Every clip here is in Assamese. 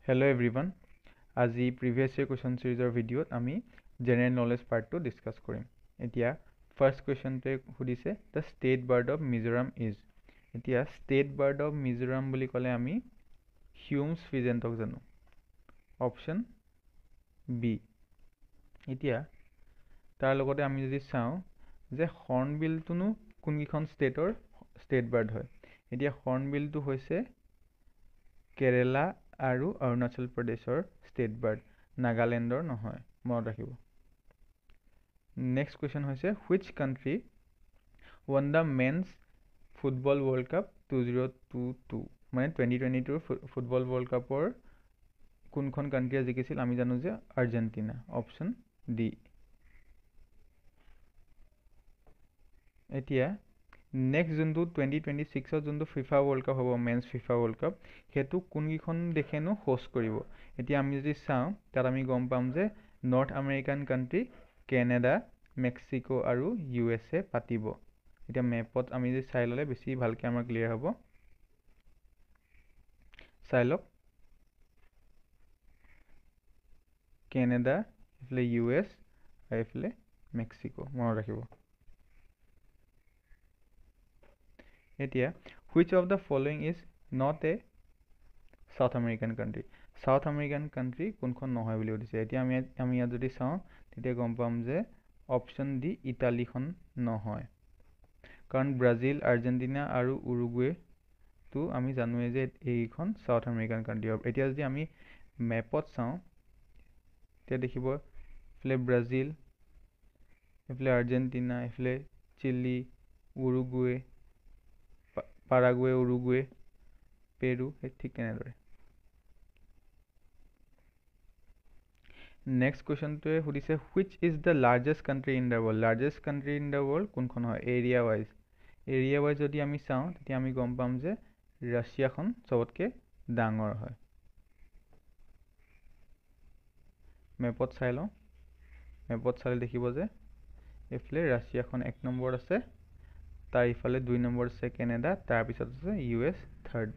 Hello everyone. আজি previous year question series ভিডিঅ'ত আমি general knowledge part টো discuss কৰিম। এতিয়া first question তে সুধিছে the state bird of Mizoram is। এতিয়া state bird of Mizoram বুলি ক'লে আমি Hume's pheasantক জানো। Option B। এতিয়া তাৰ লগতে আমি যদি চাওঁ যে হৰ্ণবিলটোনো কোনকেইখন ষ্টেটৰ ষ্টেট বাৰ্ড হয়। এতিয়া হৰ্ণবিলটো হৈছে কেৰেলা আৰু অৰুণাচল প্ৰদেশৰ ষ্টেট বাৰ্ড, নাগালেণ্ডৰ নহয়, মনত ৰাখিব। নেক্সট কুৱেশ্যন হৈছে which country won the men's football world cup 2022 মানে 2022 ফুটবল ৱৰ্ল্ড কাপৰ কোনখন কাণ্ট্ৰিয়ে জিকিছিল? আমি জানো যে আৰ্জেণ্টিনা। Option D. এতিয়া নেক্সট যোনটো 2026ত যোনটো ফিফা ৱৰ্ল্ড কাপ হ'ব, মেন্স ফিফা ৱৰ্ল্ড কাপ, সেইটো কোনকেইখন দেশেনো হোষ্ট কৰিব? এতিয়া আমি যদি চাওঁ তাত আমি গম পাম যে north American country Canada, Mexico আৰু USA পাতিব। এতিয়া মেপত আমি যদি চাই ল'লে বেছি ভালকৈ আমাৰ ক্লিয়াৰ হ'ব। চাই লওক, কেনেডা, এইফালে US আৰু এইফালে মেক্সিকো, মনত ৰাখিব। এতিয়া which of the following is not a South American country? South American country কোনখন নহয় বুলি সুধিছে। এতিয়া আমি ইয়াত যদি চাওঁ তেতিয়া গম পাম যে অপশ্যন ডি ইটালীখন নহয়, কাৰণ ব্ৰাজিল, আৰ্জেণ্টিনা আৰু উৰুগুৱেটো আমি জানোৱে যে এইখন চাউথ আমেৰিকান কাণ্ট্ৰি হ'ব। এতিয়া যদি আমি মেপত চাওঁ তেতিয়া দেখিব এইফালে ব্ৰাজিল, এইফালে আৰ্জেণ্টিনা, এইফালে চিলি, উৰুগুৱে, পাৰাগুৱে, উৰুগুৱে, পেৰু, ঠিক তেনেদৰে। নেক্সট কুৱেশ্যনটোৱে সুধিছে which is the largest country in the world? Largest country in the world কোনখন হয় এৰিয়া ৱাইজ? এৰিয়া ৱাইজ যদি আমি চাওঁ তেতিয়া আমি গম পাম যে ৰাছিয়াখন চবতকৈ ডাঙৰ হয়। মেপত চাই লওঁ, মেপত চালে দেখিব যে এইফালে ৰাছিয়াখন 1 নম্বৰত আছে, তাৰ ইফালে 2 নম্বৰত আছে কেনেডা, তাৰপিছত আছে US থাৰ্ড।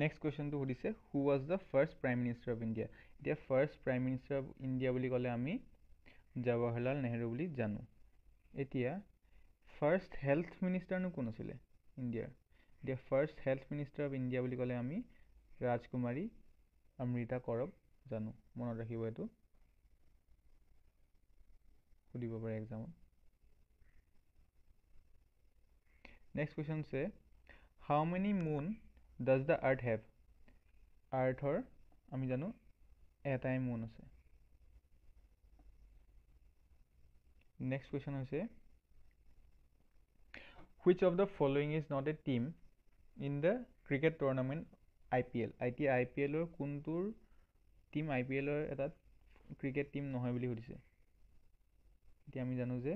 নেক্সট কুৱেশ্যনটো সুধিছে who was the first prime minister of India? এতিয়া first prime minister of India বুলি ক'লে আমি জৱাহৰলাল নেহৰু বুলি জানো। এতিয়া ফাৰ্ষ্ট হেল্থ মিনিষ্টাৰনো কোন আছিলে ইণ্ডিয়াৰ? এতিয়া first health minister of India বুলি ক'লে আমি ৰাজকুমাৰী অমৃতা কৰক জানো, মনত ৰাখিব। এইটো সুধিব পাৰে এক্সামত। নেক্সট কুৱেশ্যন হৈছে how many moon does the earth have? আৰ্থৰ আমি জানো এটাই মুন আছে। নেক্সট কুৱেশ্যন হৈছে which of the following is not a team in the cricket tournament IPL? এতিয়া IPLৰ কোনটোৰ টিম IPLৰ এটা ক্ৰিকেট টিম নহয় বুলি সুধিছে। এতিয়া আমি জানো যে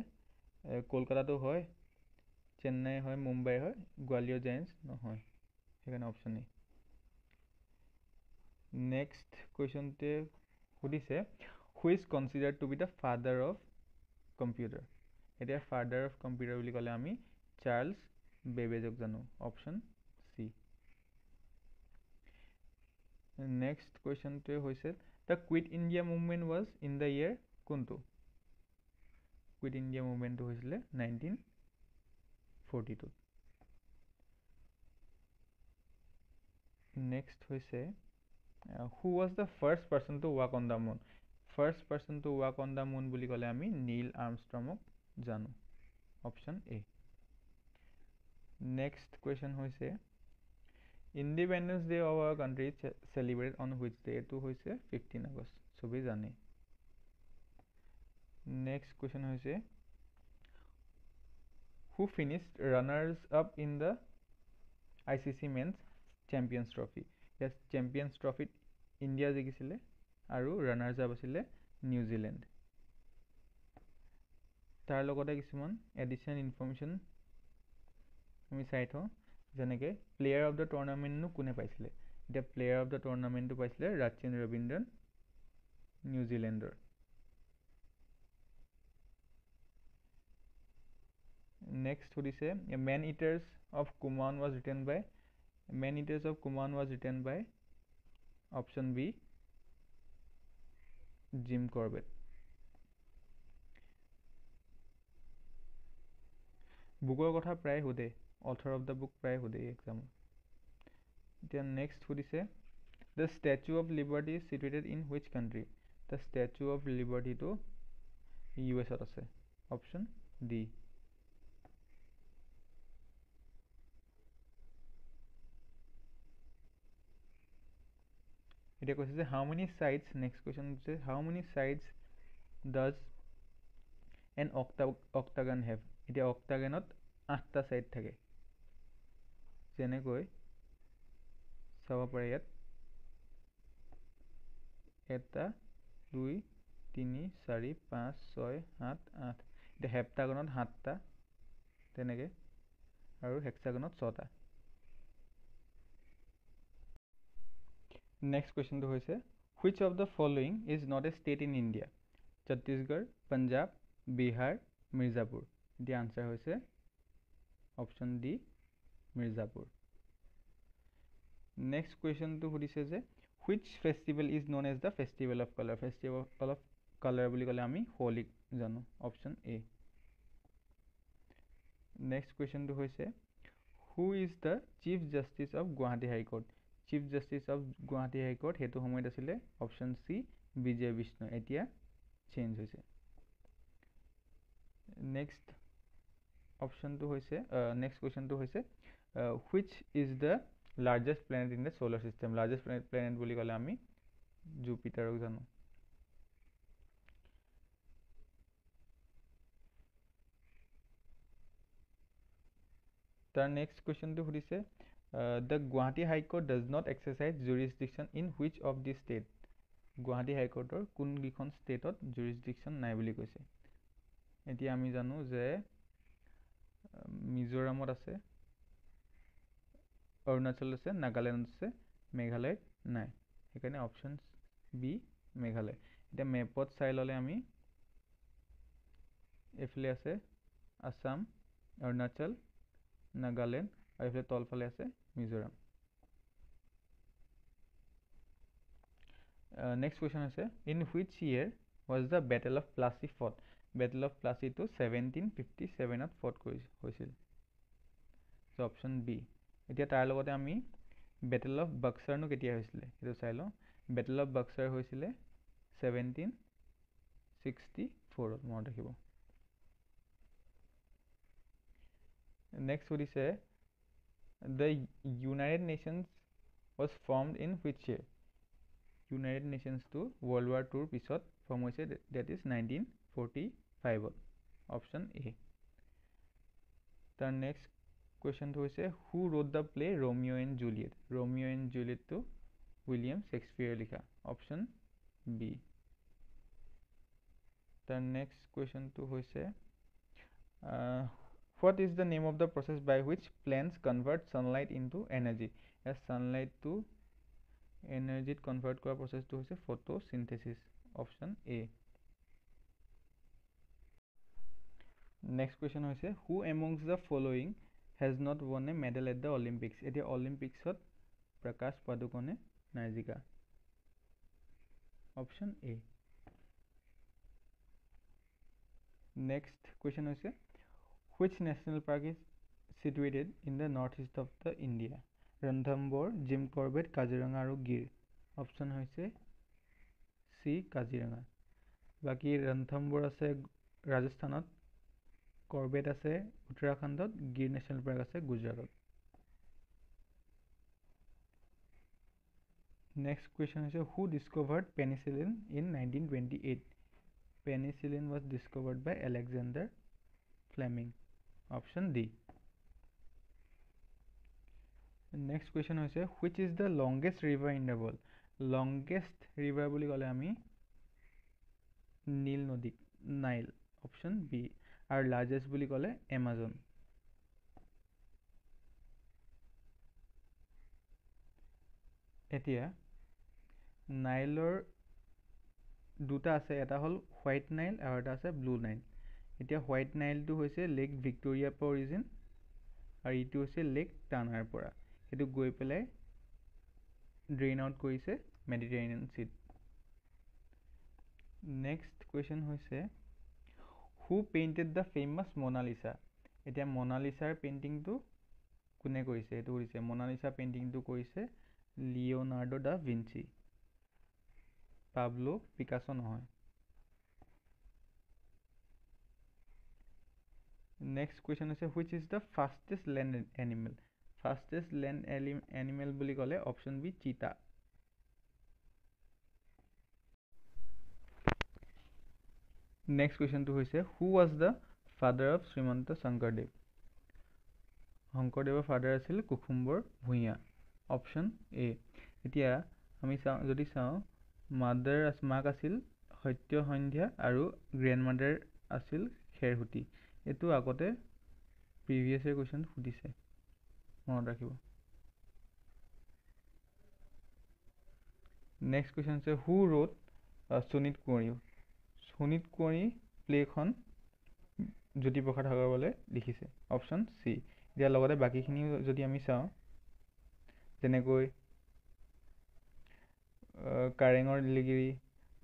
কলকাতাটো হয়, চেন্নাই হয়, মুম্বাই হয়, গোৱালিয়ৰ জায়েণ্টছ নহয়, সেইকাৰণে অপশ্যন এ। নেক্সট কুৱেশ্যনটোৱে সুধিছে who is considered to be the father of computer? এতিয়া ফাদাৰ অফ কম্পিউটাৰ বুলি ক'লে আমি চাৰ্লছ বেবেজক জানো। Option C. নেক্সট কুৱেশ্যনটোৱে হৈছে the quit India movement was in the year কোনটো? কুইট ইণ্ডিয়া মুভমেণ্টটো হৈছিলে 1942। নেক্সট হৈছে who was the first person to walk on the moon? First person to walk on the moon বুলি ক'লে আমি নীল আৰ্মষ্ট্ৰঙক জানো। Option A. নেক্সট কুৱেশ্যন হৈছে independence day of our country celebrate on which day? এইটো হৈছে 15 আগষ্ট, চবেই জানে। নেক্সট কুৱেশ্যন হৈছে who finished runners up in the ICC men's champions trophy? ইয়াত চেম্পিয়নছ ট্ৰফিত ইণ্ডিয়া জিকিছিলে আৰু ৰানাৰ্ছ আপ আছিলে নিউজিলেণ্ড। তাৰ লগতে কিছুমান এডিশ্যনেল ইনফৰ্মেশ্যন আমি চাই থওঁ, যেনেকৈ প্লেয়াৰ অফ দ্য টুৰ্ণামেণ্টনো কোনে পাইছিলে? এতিয়া প্লেয়াৰ অফ দ্য টুৰ্ণামেণ্টটো পাইছিলে ৰচিন ৰবীন্দ্ৰন, নিউজিলেণ্ডৰ। নেক্সট সুধিছে man eaters of Kumaon was written by? Man Eaters of Kuman was written by option B, Jim Corbett. বুকৰ কথা প্ৰায় সোধে, অথৰ অফ দ্য বুক প্ৰায় সোধে এক্সাম। এতিয়া নেক্সট সুধিছে the Statue of Liberty is situated in which country? The Statue of Liberty to US আছে, option D. এতিয়া কৈছে যে how many sides, next question is how many sides does an octagon have? এতিয়া octagonত 8টা সাইড থাকে, যেনেকৈ চাব পাৰে ইয়াত 1 2 3 4 5 6 7 8। এতিয়া হেপ্টাগনত 7টা তেনেকে আৰু হেক্সাগনত 6টা। নেক্সট কুৱেশ্যনটো হৈছে which of the following is not a state in India? Chhattisgarh, Punjab, Bihar, Mirzapur. এতিয়া আনসাৰ হৈছে অপশ্যন ডি, মিৰ্জাপুৰ। নেক্সট কুৱেশ্যনটো সুধিছে যে which festival is known as the festival of color? Festival of color বুলি ক'লে আমি হোলীক জানো, অপশ্যন এ। নেক্সট কুৱেশ্যনটো হৈছে who is the chief justice of Guwahati High Court? Chief justice of Guwahati high court সেইটো সময়ত আছিলে অপশ্যন চি, বিজয় বিষ্ণু। এতিয়া চেঞ্জ হৈছে। নেক্সট অপশ্যনটো হৈছে নেক্সট কুৱেশ্যনটো হৈছে which is the largest planet in the solar system? Largest planet বুলি ক'লে আমি জুপিটাৰক জানো। তাৰ নেক্সট কুৱেশ্যনটো সুধিছে the Guwahati High Court does not exercise jurisdiction in which of the state? Guwahati হাইকোৰ্টৰ কোনকেইখন ষ্টেটত জুৰিছডিকশ্যন নাই বুলি কৈছে। এতিয়া আমি জানো যে মিজোৰামত আছে, অৰুণাচল আছে, নাগালেণ্ড আছে, মেঘালয়ত নাই, সেইকাৰণে অপশ্যন বি মেঘালয়। এতিয়া মেপত চাই ল'লে আমি এইফালে আছে আসাম, অৰুণাচল, নাগালেণ্ড আৰু এইফালে তলফালে আছে মিজোৰাম। নেক্সট কুৱেশ্যন হৈছে in which year was the battle of Plassey fought? Battle of প্লাচিটো 1757ত ফট হৈছিল, চ' অপশ্যন বি। এতিয়া তাৰ লগতে আমি বেটেল অফ বাক্সাৰনো কেতিয়া হৈছিলে সেইটো চাই লওঁ। বেটেল অফ বাক্সাৰ হৈছিলে 1764ত, মনত ৰাখিব। নেক্সট সুধিছে the United Nations was formed in which year? United নেশ্যনছটো ৱৰ্ল্ড ৱাৰ টুৰ পিছত ফৰ্ম হৈছে, ডেট ইজ 1945ত, অপশ্যন এ। তাৰ নেক্সট কুৱেশ্যনটো হৈছে who wrote the play Romeo' and Juliet? Romeo' and জুলিয়েটটো উইলিয়াম শ্বেক্সপিয়েৰে লিখা, অপশ্যন বি। তাৰ নেক্সট কুৱেশ্যনটো হৈছে what is the name of the process by which plants convert sunlight into energy? ইয়াত ছানলাইটটো এনাৰ্জিত কনভাৰ্ট কৰা প্ৰচেছটো হৈছে photosynthesis, option A. Next question হৈছে who amongst the following has not won a medal at the Olympics? এতিয়া অলিম্পিক্সত প্ৰকাশ পাডুকনে নাই জিকা, অপশ্যন এ। নেক্সট কুৱেশ্যন হৈছে which national park is situated in the northeast of the India? Ranthambore, Jim Corbett, Kaziranga আৰু গিৰ। অপশ্যন হৈছে চি, কাজিৰঙা। বাকী ৰন্থম্বৰ আছে ৰাজস্থানত, কৰবেট আছে উত্তৰাখণ্ডত, গিৰ নেশ্যনেল পাৰ্ক আছে গুজৰাটত। নেক্সট কুৱেশ্যন হৈছে who discovered penicillin in 1928? Penicillin was discovered by Alexander Fleming, option D. Next question হৈছে which is the longest river in the world? Longest river বুলি ক'লে আমি নীল নদীক, নাইল, অপশ্যন বি। আৰু লাৰ্জেষ্ট বুলি ক'লে এমাজন। এতিয়া নাইলৰ দুটা আছে, এটা হ'ল হোৱাইট নাইল আৰু এটা আছে ব্লু নাইল। এতিয়া হোৱাইট নাইলটো হৈছে লেক ভিক্টৰিয়াৰ পৰা অৰিজিন আৰু ইটো হৈছে লেক টানাৰ পৰা। সেইটো গৈ পেলাই ড্ৰেইন আউট কৰিছে মেডিটেৰেনিয়ান চিত। নেক্সট কুৱেশ্যন হৈছে হু পেইণ্টেড দ্য ফেমাছ মনালিছা। এতিয়া মনালিছাৰ পেইণ্টিংটো কোনে কৰিছে সেইটো কৰিছে। মনালিছা পেইণ্টিংটো কৰিছে Leonardo da Vinci, Pablo Picasso নহয়। নেক্সট কুৱেশ্যন হৈছে which is the fastest land animal. Fastest land animal বুলি ক'লে অপশ্যন বি চিতা। নেক্সট কুৱেশ্যনটো হৈছে who was the father of Srimanta Sankardev. শংকৰদেৱৰ ফাদাৰ আছিল কুসুম্বৰ ভূঞা, অপশ্যন এ। এতিয়া আমি যদি চাওঁ মাক আছিল সত্য সন্ধ্যা আৰু গ্ৰেণ্ড মাদাৰ আছিল খেৰসুতি। এইটো আগতে প্ৰিভিয়াছ ইয়েৰ কুৱেশ্যন সুধিছে, মনত ৰাখিব। নেক্সট কুৱেশ্যন হৈছে হু ৰোট সুনীত কোঁৱৰী। সুনীত কোঁৱৰী প্লেখন জ্যোতিপ্ৰসাদ আগৰৱালাই লিখিছে, অপশ্যন চি। ইয়াৰ লগতে বাকীখিনি যদি আমি চাওঁ যেনেকৈ কাৰেঙৰ লিগিৰি,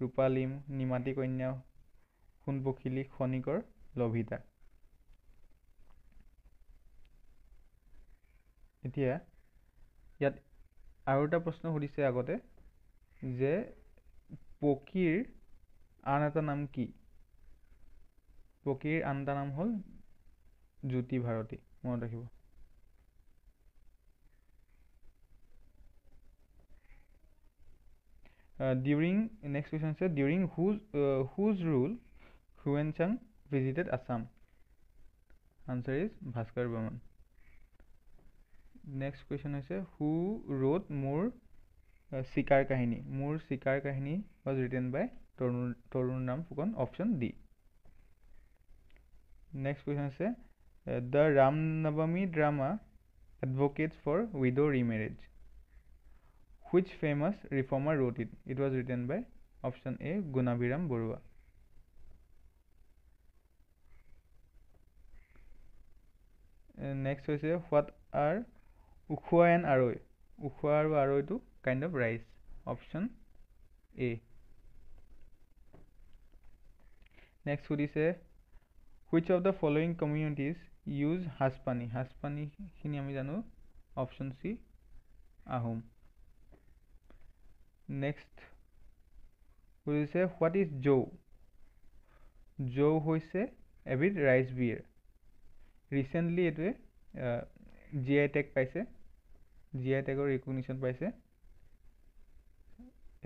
ৰূপালীম, নিমাতী কন্যা, সোণপখিলী, খনিকৰ লভিতা। এতিয়া ইয়াত আৰু এটা প্ৰশ্ন সুধিছে আগতে যে পকীৰ আন এটা নাম কি। পকীৰ আন এটা নাম হ'ল জ্যোতি ভাৰতী, মনত ৰাখিব। নেক্সট কুৱেশ্যন হৈছে ডিউৰিং হুজ ৰুল হুৱেনচাং visited Assam. Answer is Bhaskar Barman. Next question হৈছে who wrote Mor Chikar Kahini. Mor Chikar Kahini was written by Tarun Ram Phukan, option D. Next question হৈছে দ্য ৰাম নৱমী drama advocates for widow remarriage. Which famous reformer wrote it. It was written by option A Gunabhiram Barua. Next হৈছে হোৱাট আৰ উখোৱা এণ্ড আৰৈ। উখোৱা আৰু আৰৈটো kind of rice, option A. Next সুধিছে which of the following communities use সাজপানী। সাজপানীখিনি আমি জানো, অপশ্যন চি আহোম। নেক্সট সুধিছে হোৱাট ইজ জৌ। জৌ হৈছে এবিধ ৰাইচ বিয়েৰ। ৰিচেণ্টলি এইটোৱে GI টেগ পাইছে, GI টেগৰ ৰিকগনিশ্যন পাইছে।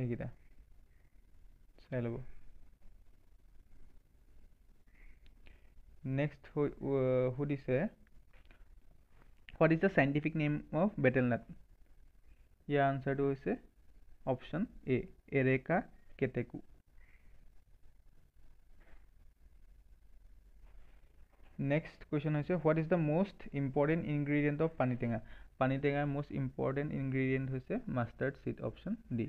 এইকেইটা চাই ল'ব। নেক্সট সুধিছে what is the scientific name of betel nut. ইয়াৰ আনচাৰটো হৈছে option A areca catechu. Next question হৈছে what is the most important ingredient of পানীটেঙা। পানীটেঙাৰ মষ্ট ইম্পৰ্টেণ্ট ইনগ্ৰিডিয়েণ্ট হৈছে মাষ্টাৰ্ড চিড, অপশ্যন ডি।